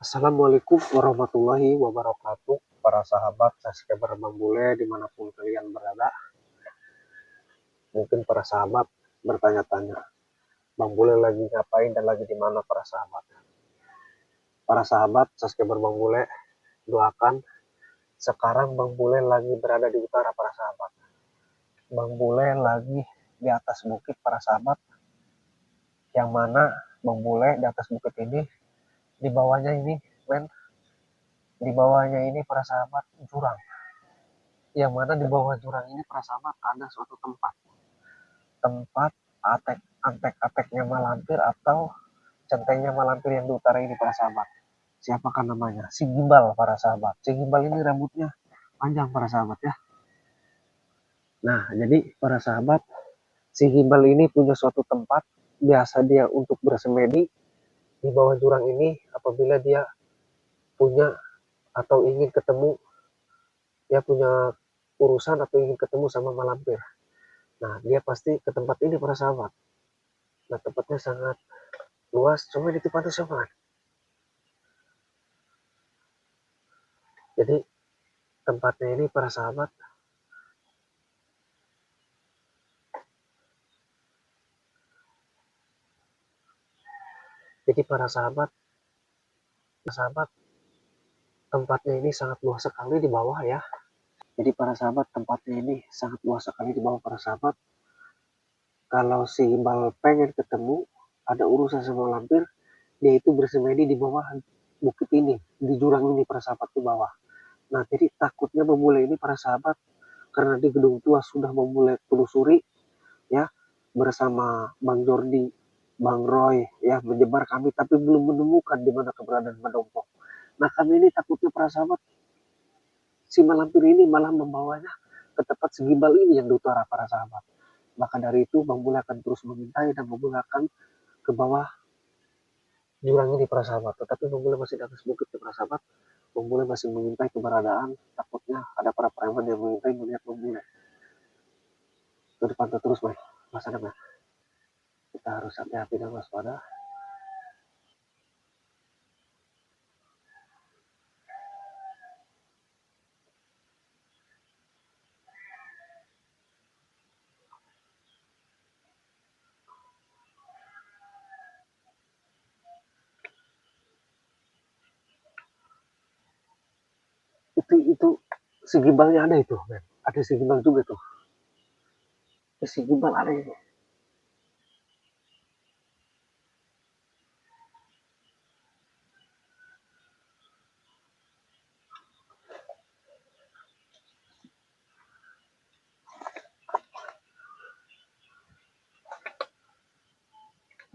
Assalamualaikum warahmatullahi wabarakatuh, para sahabat subscriber Bang Bule dimanapun kalian berada. Mungkin para sahabat bertanya-tanya, Bang Bule lagi ngapain dan lagi di mana para sahabat? Para sahabat subscriber Bang Bule, doakan sekarang Bang Bule lagi berada di utara para sahabat. Bang Bule lagi di atas bukit para sahabat, yang mana Bang Bule di atas bukit ini, di bawahnya ini para sahabat jurang. Yang mana di bawah jurang ini para sahabat ada suatu tempat antek-anteknya malampir atau centengnya malampir yang di utara ini para sahabat. Siapakah namanya? Si Gimbal para sahabat. Si Gimbal ini rambutnya panjang para sahabat ya. Nah, jadi para sahabat, si Gimbal ini punya suatu tempat biasa dia untuk bersemedi di bawah jurang ini apabila dia punya atau ingin ketemu, dia punya urusan atau ingin ketemu sama malampir. Nah, dia pasti ke tempat ini para sahabat. Nah, tempatnya sangat luas, cuma di tempatnya sama. Jadi tempatnya ini para sahabat tempatnya ini sangat luas sekali di bawah ya. Jadi para sahabat tempatnya ini sangat luas sekali di bawah para sahabat. Kalau si Gimbal pengen ketemu ada urusan sama lampir, dia itu bersemedi di bawah bukit ini, di jurang ini para sahabat di bawah. Nah, jadi takutnya memulai ini para sahabat karena di gedung tua sudah memulai telusuri ya bersama Bang Jordi, Bang Roy ya menyebar kami tapi belum menemukan di mana keberadaan Madompong. Nah, kami ini takutnya para sahabat si malampir ini malah membawanya ke tempat si Gimbal ini yang di utara para sahabat. Maka dari itu Bang Bule akan terus mengintai dan Bang Bule akan ke bawah jurang ini para sahabat. Tetapi Bang Bule masih di atas bukit ya para sahabat. Bang Bule masih mengintai keberadaan, takutnya ada para preman yang mengintai melihat Bang Bule. Itu dipantau terus mas Adam ya. Kita harus hati-hati dan waspada. Itu si Gimbalnya ada itu, men. Ada si Gimbal juga tuh. Si Gimbal ada ini.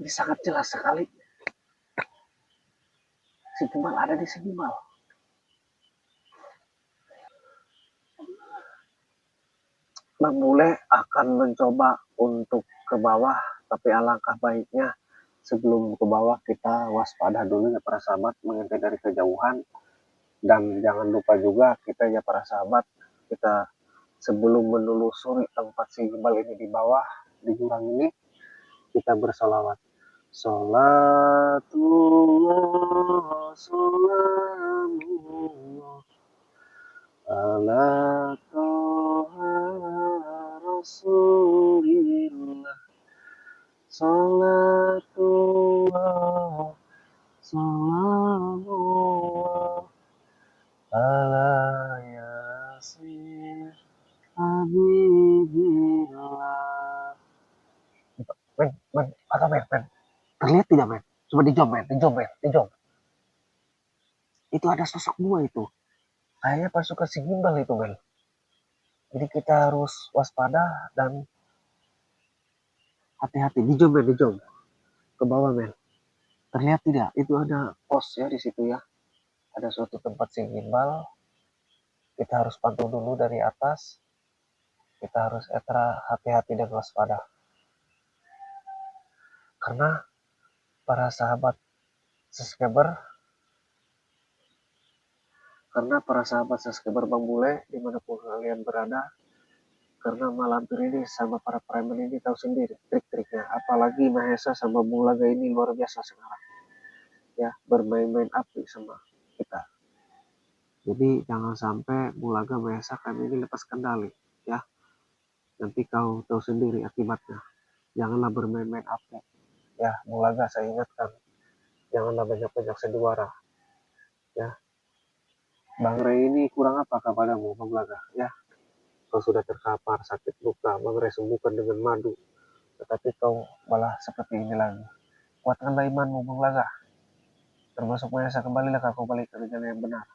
Ini sangat jelas sekali. Si Gimbal ada di si Gimbal. Bang Bule akan mencoba untuk ke bawah, tapi alangkah baiknya sebelum ke bawah kita waspada dulu ya para sahabat, mengintai dari kejauhan. Dan jangan lupa juga kita ya para sahabat, kita sebelum menelusuri tempat si Gimbal ini di bawah, di jurang ini, kita bersolawat. Salatullah, salamullah, ala toha rasulillah, salatullah, salamullah, ala yasin habibillah. Men. Terlihat tidak, men? Coba di jom. Itu ada sosok gua itu. Kayaknya pasukan si Gimbal itu, men. Jadi kita harus waspada dan hati-hati. Di jom. Ke bawah, men. Terlihat tidak? Itu ada pos ya di situ ya. Ada suatu tempat si Gimbal. Kita harus pantau dulu dari atas. Kita harus ekstra hati-hati dan waspada. Karena para sahabat subscriber Bang Bule dimanapun kalian berada, karena malampir ini sama para preman ini tahu sendiri trik-triknya, apalagi Mahesa sama Bulaga ini luar biasa sekarang ya bermain-main api sama kita. Jadi jangan sampai Bulaga menyelesaikan ini lepas kendali ya. Nanti kau tahu sendiri akibatnya. Janganlah bermain-main api ya. Bulaga saya ingatkan, janganlah banyak-banyak sandiwara ya. Bang Rey ini kurang apa kepadamu Bang Bulaga ya. Kau sudah terkapar sakit luka, Bang Rey sembuhkan dengan madu, tetapi kau malah seperti ini lagi. Kuatkanlah imanmu Bang Bulaga, termasuk saya kembalilah kau balik ke jalan yang benar.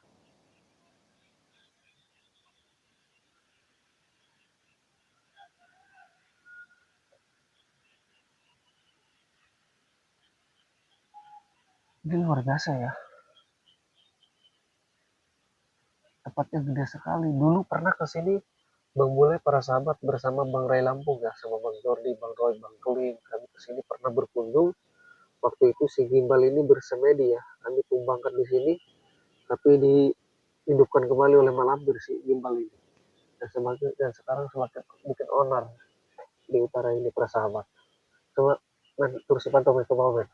Ini luar biasa ya, tempatnya gede sekali. Dulu pernah ke sini Bang Bule para sahabat bersama Bang Ray Lampung ya, sama Bang Jordi, Bang Roy, Bang Kelin. Kami ke sini pernah berkunjung. Waktu itu si gimbal ini bersemedi ya. Kami tumbangkan di sini, tapi dihidupkan kembali oleh Malampir si gimbal ini. Dan sekarang semakin bikin onar di utara ini para sahabat. Coba men, terus pantau men, ke bawah men.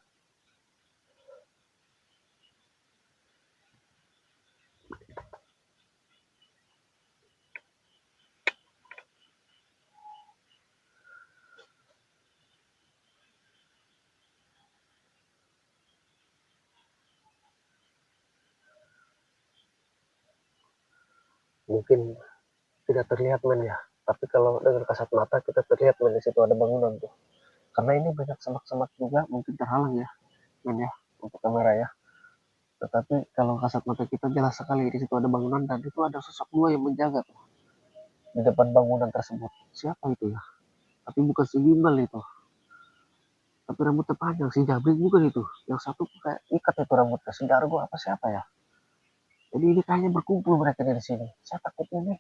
Mungkin tidak terlihat men ya, tapi kalau dengan kasat mata kita terlihat men, di situ ada bangunan tuh. Karena ini banyak semak-semak juga, mungkin terhalang ya men ya untuk kamera ya. Tetapi kalau kasat mata kita jelas sekali di situ ada bangunan, dan itu ada sosok dua yang menjaga tuh di depan bangunan tersebut. Siapa itu ya? Tapi bukan si gimbal itu, tapi rambutnya panjang, si jabrik bukan itu. Yang satu kayak ikat itu rambutnya, si Dargo apa siapa ya. Jadi ini kayaknya berkumpul mereka di sini. Saya takutnya nih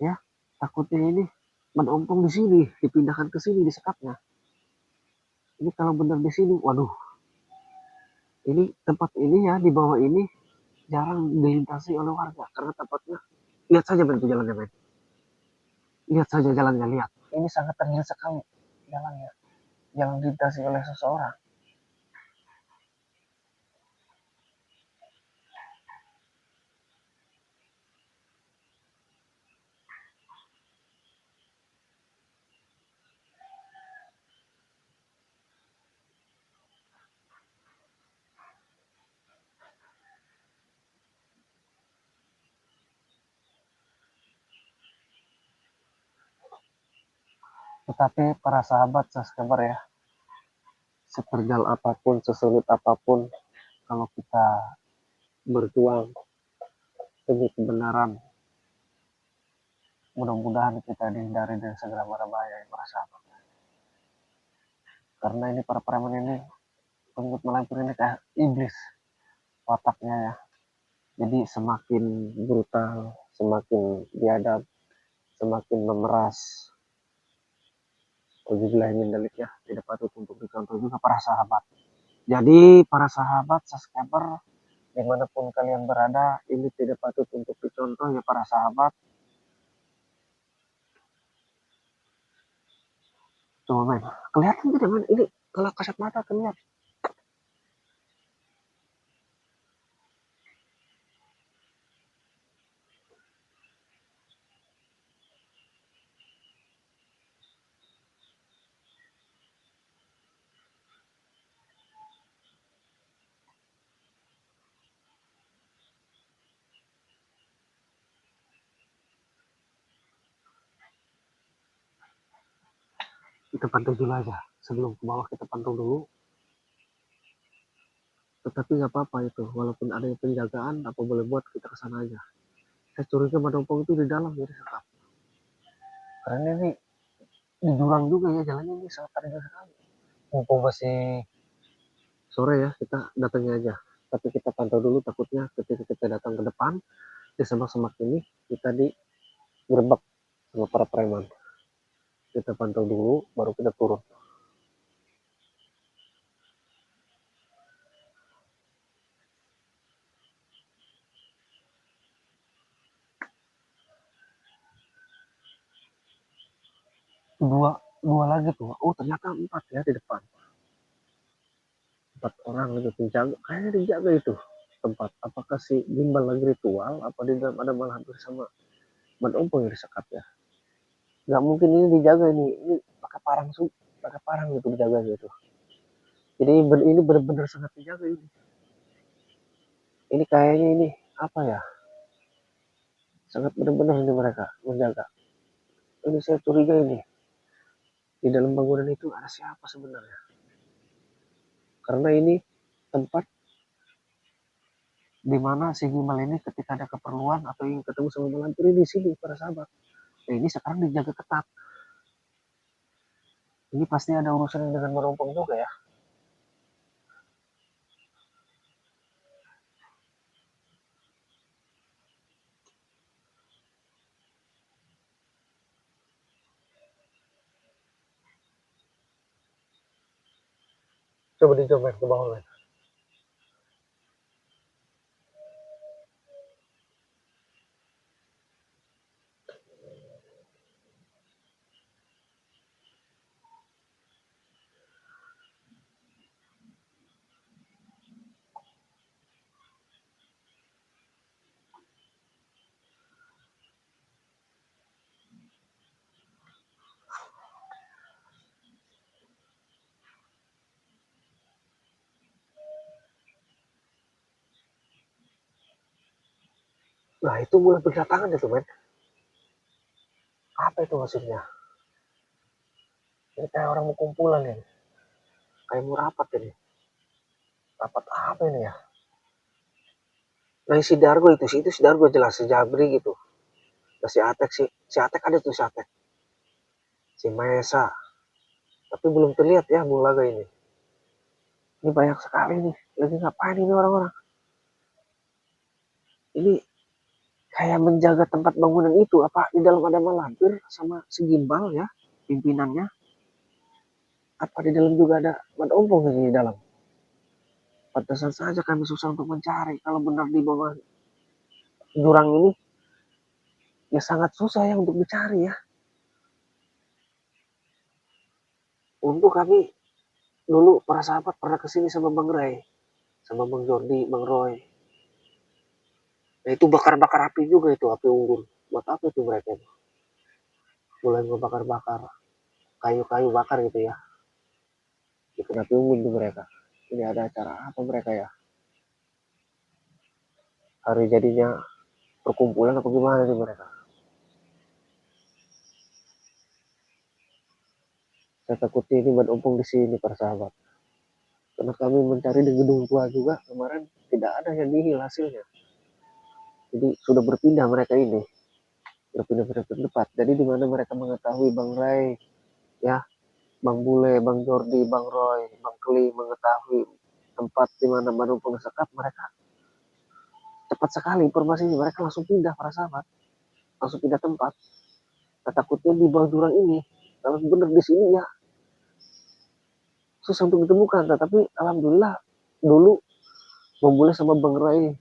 ya, takutnya ini menompong di sini, dipindahkan ke sini disekapnya. Ini kalau benar di sini, waduh, ini tempat ini ya, di bawah ini jarang dilintasi oleh warga karena tempatnya, lihat saja bentuk jalannya men, lihat saja jalannya, lihat ini sangat terlihat sekali jalannya yang dilintasi oleh seseorang. Tetapi para sahabat subscriber ya, seterjal apapun, sesulit apapun, kalau kita berjuang demi kebenaran, mudah-mudahan kita dihindari dari segala mara bahaya ya para sahabat. Karena ini para preman ini, pengikut Malampir ini kayak iblis wataknya ya. Jadi semakin brutal, semakin biadab, semakin memeras. Alhamdulillah min dalik ya, tidak patut untuk dicontoh juga para sahabat. Jadi para sahabat subscriber dimanapun kalian berada, ini tidak patut untuk dicontoh ya para sahabat. Coba main, kelihatan tidak man? Ini kalau kasat mata terlihat. Kita pantau dulu aja, sebelum ke bawah kita pantau dulu. Tetapi nggak apa-apa itu, walaupun ada penjagaan, apa boleh buat kita kesana aja. Saya curiga Madompong itu di dalam jadi sekap. Karena ini di jurang juga ya, jalannya ini sangat terjal sekali. Mumpung masih sore ya, kita datangnya aja. Tapi kita pantau dulu, takutnya ketika kita datang ke depan di semak-semak ini kita digerebek sama para preman. Kita pantau dulu, baru kita turun. Dua dua lagi tuh. Oh ternyata empat ya di depan. 4 orang itu penjaga, kayaknya dijaga itu tempat. Apakah si gimbal lagi ritual, apa di dalam ada malah hampir sama ompong yang disekap ya? Nggak mungkin ini dijaga ini pakai parang gitu dijaga gitu. Jadi ini benar-benar sangat dijaga ini. Ini kayaknya ini apa ya? Sangat benar-benar ini mereka menjaga. Ini saya curiga ini di dalam bangunan itu ada siapa sebenarnya? Karena ini tempat di mana si gimbal ini ketika ada keperluan atau ingin ketemu sama malampir di sini para sahabat. Nah, ini sekarang dijaga ketat. Ini pasti ada urusan dengan merompong juga ya. Coba dicoba ke bawah men. Nah itu mulai berdatangan itu men. Apa itu maksudnya? Ini kayak orang mau kumpulan ini. Kayak mau rapat ini. Rapat apa ini ya? Nah si Dargo itu si Dargo jelas si Jabri gitu. Nah, si Atek ada tuh si Atek. Si Maesa. Tapi belum terlihat ya Bulaga ini. Ini banyak sekali nih. Lagi ngapain ini orang-orang? Ini kayak menjaga tempat bangunan itu. Apa di dalam ada malampir sama si Gimbal ya pimpinannya? Apa di dalam juga ada Mat Ompong ini di dalam? Pantesan saja kami susah untuk mencari. Kalau benar di bawah jurang ini, ya sangat susah ya untuk dicari ya. Untuk kami dulu para sahabat pernah kesini sama Bang Ray, sama Bang Jordi, Bang Roy. Nah itu bakar-bakar api juga itu, api unggun. Buat apa itu mereka itu? Mulai ngebakar-bakar kayu-kayu bakar gitu ya. Bikin api unggun tuh mereka. Ini ada acara apa mereka ya? Hari jadinya perkumpulan apa gimana nih mereka? Saya takut ini menumpung di sini para sahabat. Karena kami mencari di gedung tua juga kemarin tidak ada yang nihil hasilnya. Jadi sudah berpindah mereka ini, berpindah-pindah ke tempat. Jadi di mana mereka mengetahui Bang Ray, ya, Bang Bule, Bang Jordi, Bang Roy, Bang Keli mengetahui tempat di mana menumpang sekap, mereka cepat sekali informasinya. Mereka langsung pindah para sahabat, langsung pindah tempat. Takutnya di bawah jurang ini, kalau benar di sini ya susah untuk ditemukan. Tetapi alhamdulillah dulu Bang Bule sama Bang Ray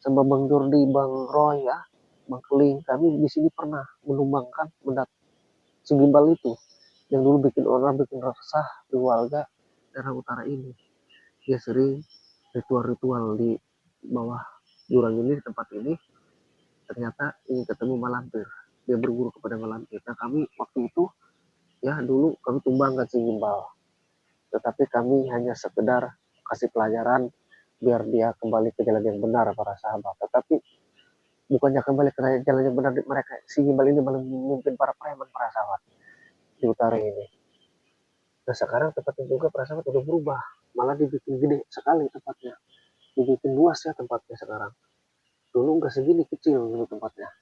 sama Bang Jordi, Bang Roy ya, Bang Keling, kami di sini pernah menumbangkan mendat segimbal itu yang dulu bikin orang bikin resah di warga daerah utara ini. Dia sering ritual-ritual di bawah jurang ini di tempat ini ternyata ingin ketemu malampir. Dia berguru kepada malampir. Nah kami waktu itu ya dulu kami tumbangkan si gimbal. Tetapi kami hanya sekedar kasih pelajaran biar dia kembali ke jalan yang benar para sahabat. Tetapi bukannya kembali ke jalan yang benar mereka si gimbal ini malah memimpin para preman para sahabat di utara ini. Nah sekarang tempatnya juga para sahabat udah berubah, malah dibikin gede sekali tempatnya, dibikin luas ya tempatnya sekarang. Dulu nggak segini kecil dulu tempatnya.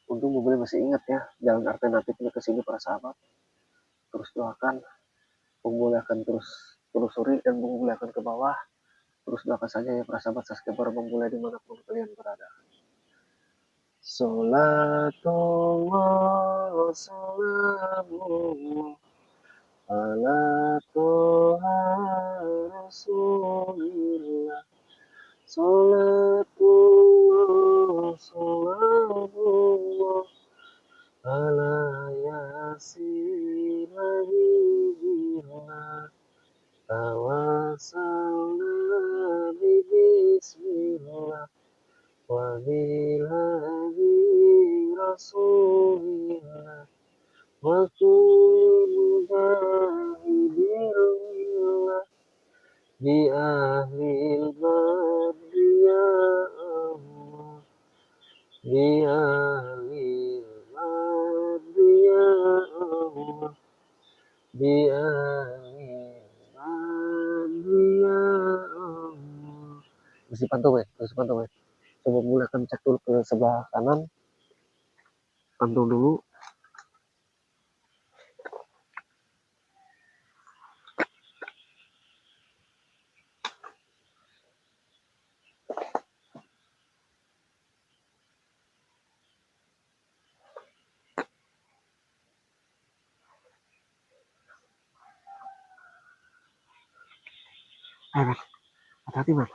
Untung mobil masih ingat ya jalan alternatifnya ke sini para sahabat. Terus doakan Bung akan terus telusuri dan Bung akan ke bawah. Terus doakan saja ya para sahabat subscriber Bung dimanapun kalian berada. Salatullah wassalamu ala toha rasulillah. Salatullah salamullah ala yasin habibina tawasa wabillahi rasulillah wa kulli mujahidillah bi ahlil badri ya Allah bi ahlil badri ya Allah bi ahlil badri ya Allah. Masih pantau ya, masih pantau ya. Coba mulai akan cek dulu ke sebelah kanan, pantau dulu. Ayo, hati-hati, man.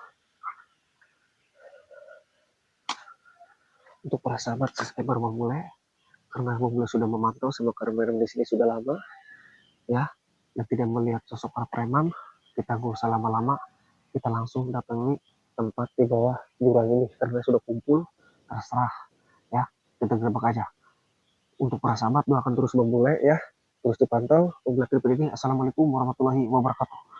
Untuk para sahabat subscriber memulai, karena memulai sudah memantau sama kamera di sini sudah lama, ya, dan tidak melihat sosok para preman, kita nggak usah lama-lama, kita langsung datangi tempat di bawah jurang ini karena sudah kumpul, terserah, ya, kita gerbek aja. Untuk para sahabat doakan terus memulai, ya, terus dipantau. Wabillahi taufiq. Assalamualaikum warahmatullahi wabarakatuh.